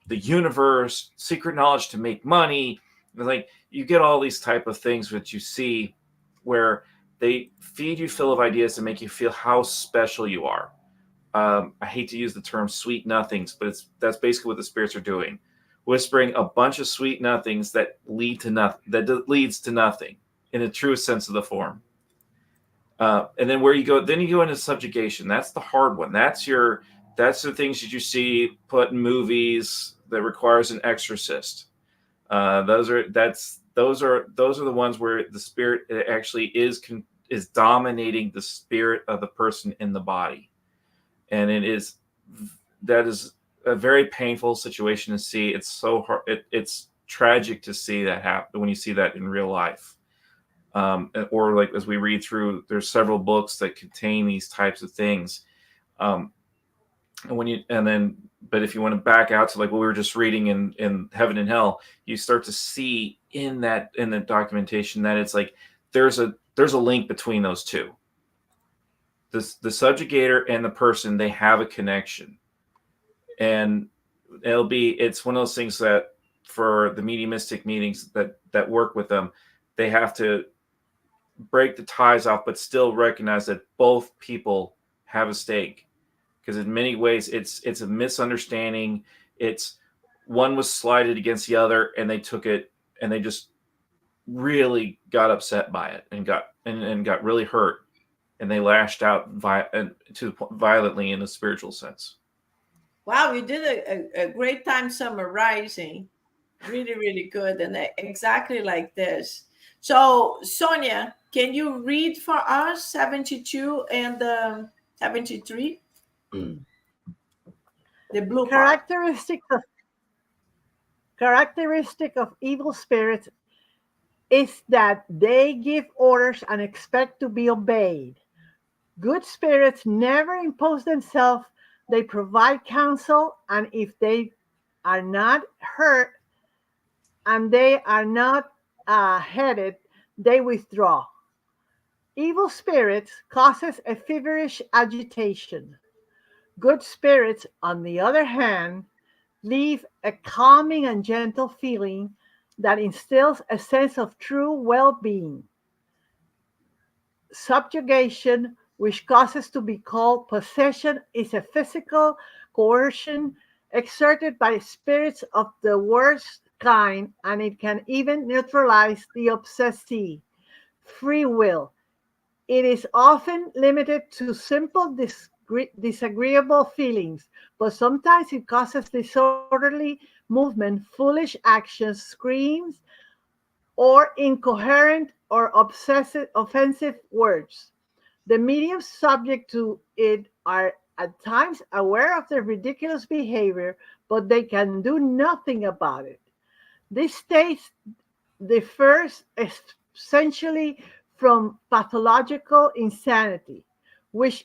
the universe, secret knowledge to make money. Like you get all these type of things which you see where they feed you full of ideas to make you feel how special you are. I hate to use the term sweet nothings, but that's basically what the spirits are doing, whispering a bunch of sweet nothings that lead to nothing, that leads to nothing in the truest sense of the form. And then you go into subjugation. That's the hard one. That's the things that you see put in movies that requires an exorcist. Those are the ones where the spirit actually is dominating the spirit of the person in the body. And that is a very painful situation to see. It's so hard. It's tragic to see that happen when you see that in real life. Or like as we read through, there's several books that contain these types of things. But if you want to back out to like what we were just reading in Heaven and Hell, you start to see in the documentation that it's like there's a link between those two. The subjugator and the person, they have a connection, and it's one of those things that for the mediumistic meetings that work with them, they have to break the ties off, but still recognize that both people have a stake, because in many ways it's a misunderstanding. It's one was slighted against the other, and they took it and they just really got upset by it and got really hurt. And they lashed out violently in a spiritual sense.
Wow, you did a great time summarizing. Really, really good. And exactly like this. So, Sonia, can you read for us 72 and 73? The blue part.
Characteristic of evil spirits is that they give orders and expect to be obeyed. Good spirits never impose themselves. They provide counsel, and if they are not hurt and they are not headed, they withdraw. Evil spirits causes a feverish agitation. Good spirits, on the other hand, leave a calming and gentle feeling that instills a sense of true well-being. Subjugation, which causes to be called possession, is a physical coercion exerted by spirits of the worst kind, and it can even neutralize the obsessee. Free will. It is often limited to simple disagreeable feelings, but sometimes it causes disorderly movement, foolish actions, screams, or incoherent or offensive words. The mediums subject to it are at times aware of their ridiculous behavior, but they can do nothing about it. This state differs essentially from pathological insanity, with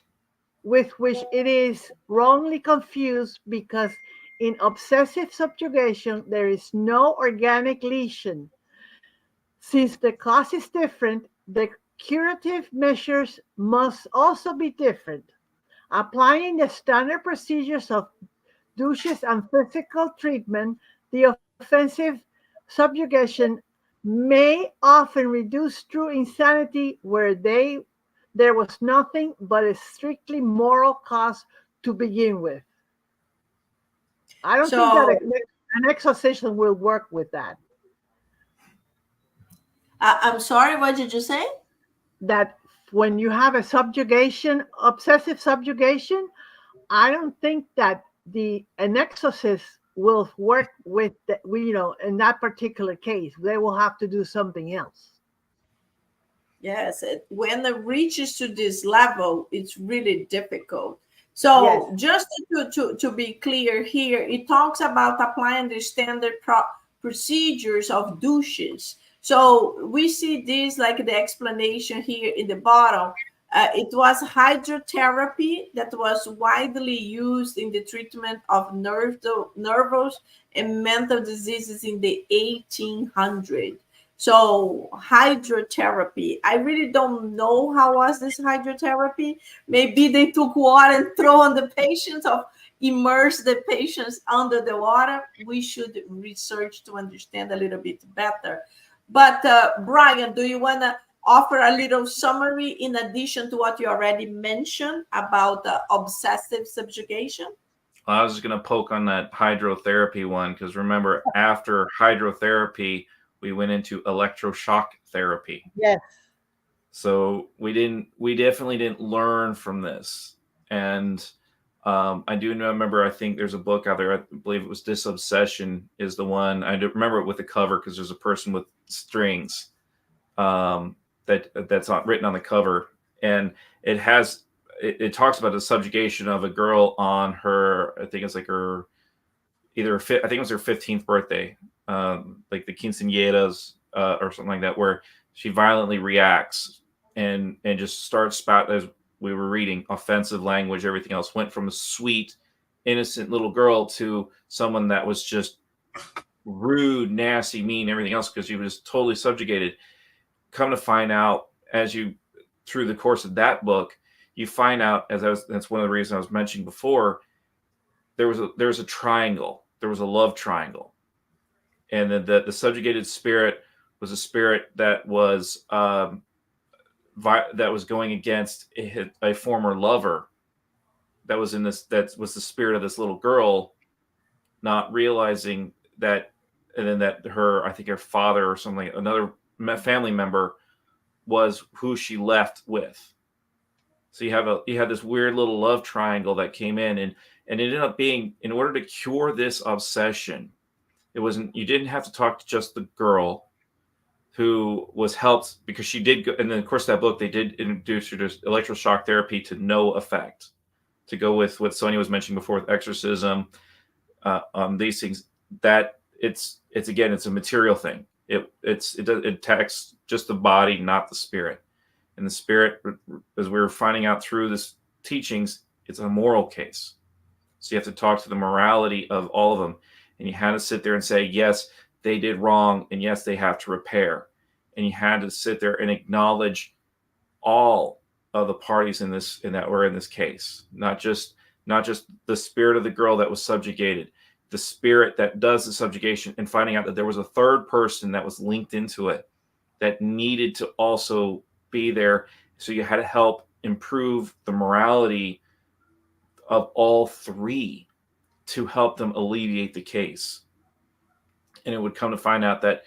which it is wrongly confused, because in obsessive subjugation there is no organic lesion. Since the cause is different, the curative measures must also be different. Applying the standard procedures of douches and physical treatment, the offensive subjugation may often reduce true insanity where there was nothing but a strictly moral cause to begin with. I don't think that an exorcism will work with that.
I'm sorry, what did you say?
That when you have a subjugation, obsessive subjugation, I don't think that an exorcist will work with in that particular case. They will have to do something else.
Yes, when it reaches to this level, it's really difficult. So yes. Just to be clear here, it talks about applying the standard procedures of douches. So we see this like the explanation here in the bottom. It was hydrotherapy that was widely used in the treatment of nervous and mental diseases in the 1800s. So hydrotherapy, I really don't know how was this hydrotherapy. Maybe they took water and throw on the patients, or immerse the patients under the water. We should research to understand a little bit better. But Brian, do you want to offer a little summary in addition to what you already mentioned about the obsessive subjugation?
I was just going to poke on that hydrotherapy one, because remember, after hydrotherapy, we went into electroshock therapy.
Yes.
So we definitely didn't learn from this. And I do remember, I think there's a book out there, I believe it was Disobsession is the one. I do remember it with the cover, because there's a person with strings that's written on the cover. And it talks about the subjugation of a girl on her, I think it's like her, I think it was her 15th birthday, like the quinceañeras or something like that, where she violently reacts and just starts spout, as we were reading, offensive language, everything else, went from a sweet, innocent little girl to someone that was just rude, nasty, mean, everything else, because she was totally subjugated. Come to find out, through the course of that book, you find out, that's one of the reasons I was mentioning before, there was a triangle, there was a love triangle, and then the subjugated spirit was a spirit that was going against a former lover that was that was the spirit of this little girl, not realizing that, and then that I think her father or something, another family member, was who she left with. So you had this weird little love triangle that came in, and it ended up being, in order to cure this obsession, you didn't have to talk to just the girl, who was helped because she did go, and then of course that book, they did introduce her to electroshock therapy to no effect, to go with what Sonia was mentioning before with exorcism, these things, that it's a material thing. It attacks just the body, not the spirit. And the spirit, as we were finding out through this teachings, it's a moral case. So you have to talk to the morality of all of them, and you had to sit there and say, yes, they did wrong, and yes, they have to repair. And you had to sit there and acknowledge all of the parties that were in this case, not just the spirit of the girl that was subjugated, the spirit that does the subjugation, and finding out that there was a third person that was linked into it that needed to also be there. So you had to help improve the morality of all three to help them alleviate the case. And it would come to find out that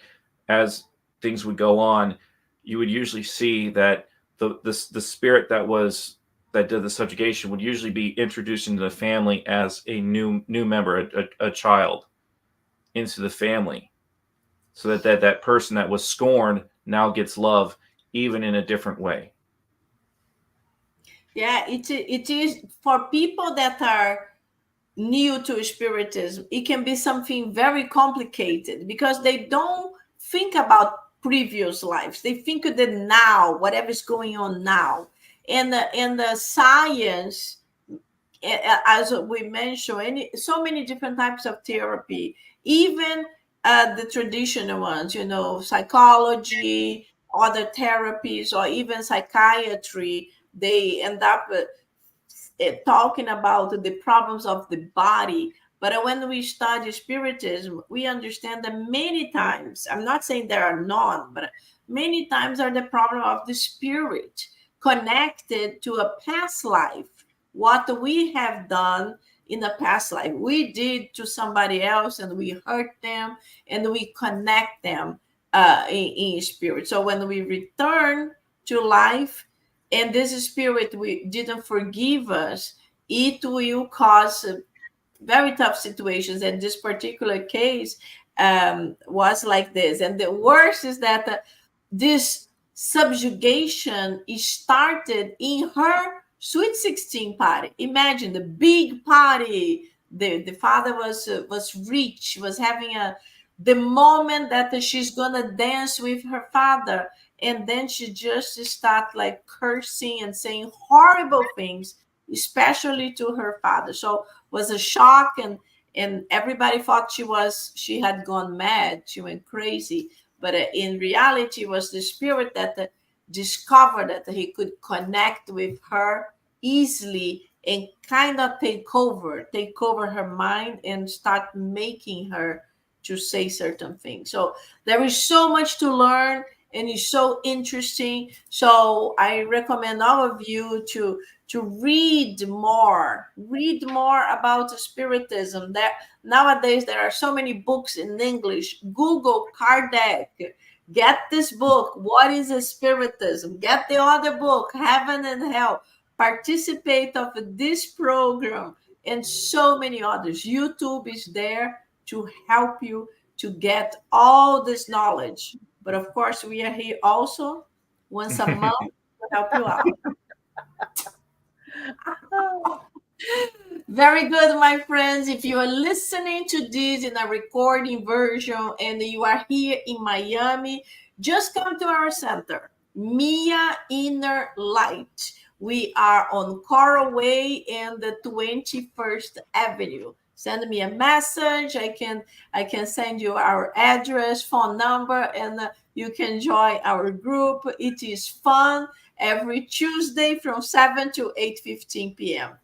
as things would go on, you would usually see that the spirit that did the subjugation would usually be introduced into the family as a new member, a child into the family, so that person that was scorned now gets love, even in a different way.
Yeah, it is for people that are new to Spiritism. It can be something very complicated because they don't think about previous lives. They think of the now, whatever is going on now, and the science, as we mentioned, so many different types of therapy, even the traditional ones, psychology, other therapies, or even psychiatry. They end up talking about the problems of the body. But when we study Spiritism, we understand that many times, I'm not saying there are none, but many times are the problem of the spirit connected to a past life. What we have done in the past life, we did to somebody else, and we hurt them, and we connect them in spirit. So when we return to life, and this spirit we didn't forgive us, it will cause very tough situations. And this particular case was like this. And the worst is that this subjugation started in her Sweet 16 party. Imagine the big party. The father was rich, was having the moment that she's gonna dance with her father, and then she just start like cursing and saying horrible things, especially to her father. So it was a shock, and everybody thought she had gone mad, she went crazy. But in reality, it was the spirit that discovered that he could connect with her easily and kind of take over her mind and start making her to say certain things. So there is so much to learn, and it's so interesting. So I recommend all of you to read more about spiritism. That nowadays there are so many books in English. Google Kardec, get this book, What is a Spiritism? Get the other book, Heaven and Hell. Participate of this program and so many others. YouTube is there to help you to get all this knowledge. But of course, we are here also once a month to help you out. Very good, my friends. If you are listening to this in a recording version and you are here in Miami, just come to our center, miainnerlight. We are on Coral Way and the 21st Avenue. Send me a message. I can send you our address, phone number, and you can join our group. It is fun every Tuesday from 7 to 8:15 p.m.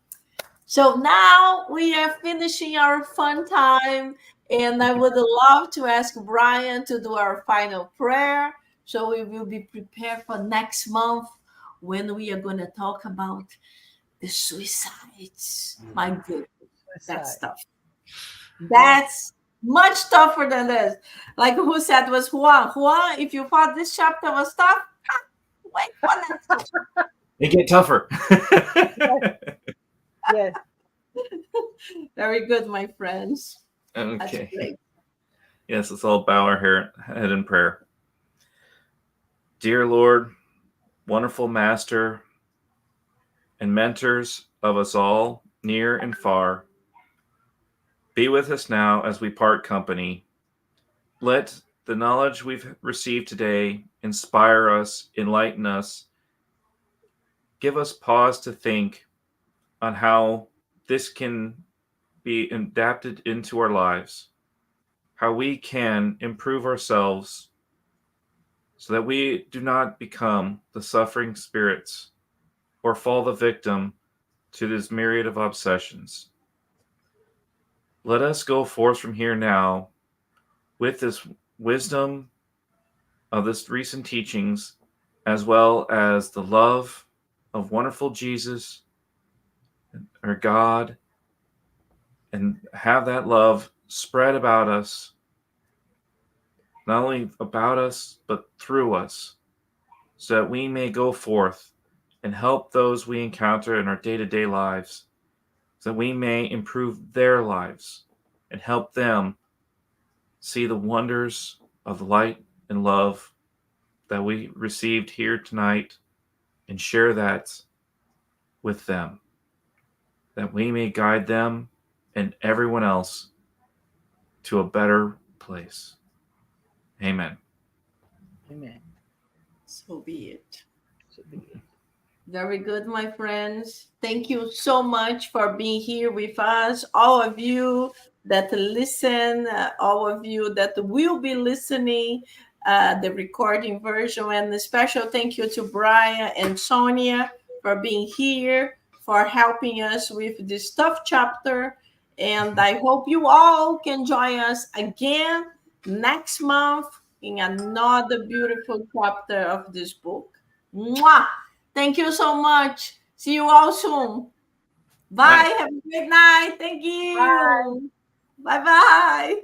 So now we are finishing our fun time, and I would love to ask Brian to do our final prayer. So we will be prepared for next month when we are going to talk about the suicides. My goodness, that's tough. That's much tougher than this. Like who said was Juan. Juan, if you thought this chapter was tough, wait for next one.
They get tougher.
Yes.
Very good, my friends.
Okay.
That's great.
Yes, let's all bow our head in prayer. Dear Lord, wonderful Master and mentors of us all, near and far, be with us now as we part company. Let the knowledge we've received today inspire us, enlighten us, give us pause to think on how this can be adapted into our lives, how we can improve ourselves so that we do not become the suffering spirits or fall the victim to this myriad of obsessions. Let us go forth from here now with this wisdom of this recent teachings, as well as the love of wonderful Jesus, our God, and have that love spread about us, not only about us, but through us, so that we may go forth and help those we encounter in our day-to-day lives, so that we may improve their lives and help them see the wonders of light and love that we received here tonight and share that with them, that we may guide them and everyone else to a better place. Amen.
Amen.
So be it.
So be it.
Very good, my friends. Thank you so much for being here with us. All of you that listen, all of you that will be listening, the recording version. And a special thank you to Brian and Sonia for being here, for helping us with this tough chapter. And I hope you all can join us again next month in another beautiful chapter of this book. Mwah! Thank you so much. See you all soon. Bye.
Bye.
Have a great night. Thank you. Bye bye.